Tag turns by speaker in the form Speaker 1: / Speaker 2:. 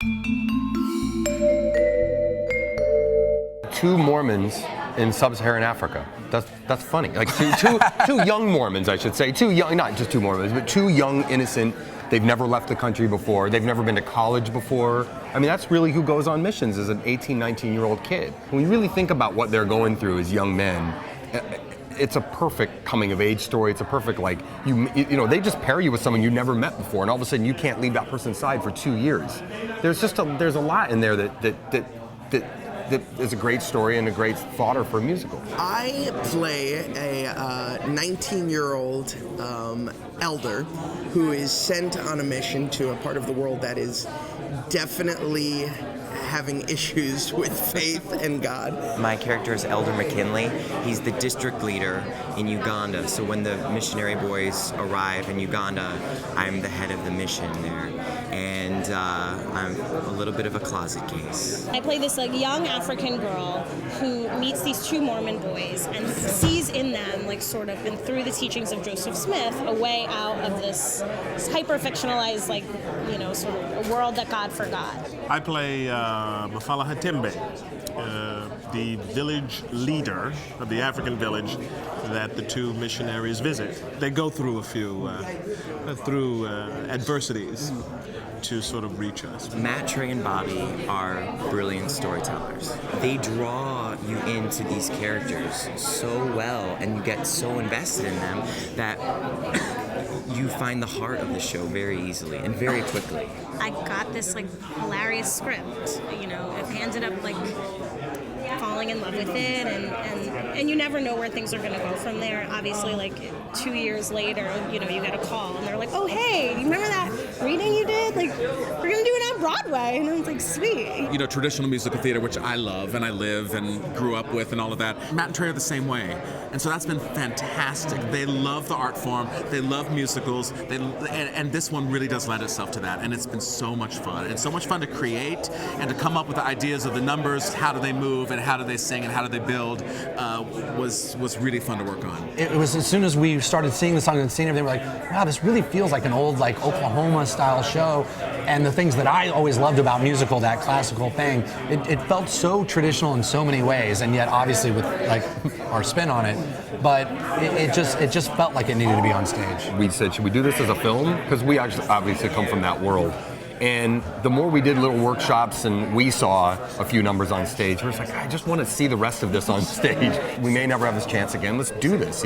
Speaker 1: Two Mormons in sub-Saharan Africa. That's funny. Like two young Mormons, I should say. Two young, not just two Mormons, but two young, innocent. They've never left the country before. They've never been to college before. I mean, that's really who goes on missions as an 18, 19-year-old kid. When you really think about what they're going through as young men, it's a perfect coming-of-age story. It's a perfect, like, you know, they just pair you with someone you never met before, and all of a sudden you can't leave that person's side for 2 years. There's a lot in there that is a great story and a great fodder for a musical.
Speaker 2: I play a 19-year-old elder who is sent on a mission to a part of the world that is definitely having issues with faith and God.
Speaker 3: My character is Elder McKinley. He's the district leader in Uganda. So when the missionary boys arrive in Uganda, I'm the head of the mission there. And I'm a little bit of a closet case.
Speaker 4: I play this young African girl who meets these two Mormon boys and sees in them, sort of, and through the teachings of Joseph Smith, a way out of this hyper-fictionalized, sort of a world that God forgot.
Speaker 5: I play Mafala Hatimbi, the village leader of the African village that the two missionaries visit. They go through a few adversities to sort of reach us.
Speaker 3: Matt, Trey, and Bobby are brilliant storytellers. They draw you into these characters so well, and you get so invested in them that you find the heart of the show very easily and very quickly.
Speaker 4: I got this hilarious script, I've ended up falling in love with it, and you never know where things are going to go from there. Obviously, 2 years later, you get a call and they're like, "Oh, hey, do you remember that reading you did? We're going to do it on Broadway." And I was like, sweet.
Speaker 6: Traditional musical theater, which I love and I live and grew up with and all of that. Matt and Trey are the same way. And so that's been fantastic. They love the art form. They love musicals. And this one really does lend itself to that. And it's been so much fun. And so much fun to create and to come up with the ideas of the numbers, how do they move and how do they sing and how do they build, was really fun to work on.
Speaker 7: It was as soon as we started seeing the songs and seeing everything, we're like, wow, this really feels like an old Oklahoma-style show. And the things that I always loved about musical, that classical thing, it felt so traditional in so many ways, and yet obviously with our spin on it. But it just felt like it needed to be on stage.
Speaker 1: We said, should we do this as a film? Because we obviously come from that world. And the more we did little workshops and we saw a few numbers on stage, we're just like, I just want to see the rest of this on stage. We may never have this chance again. Let's do this,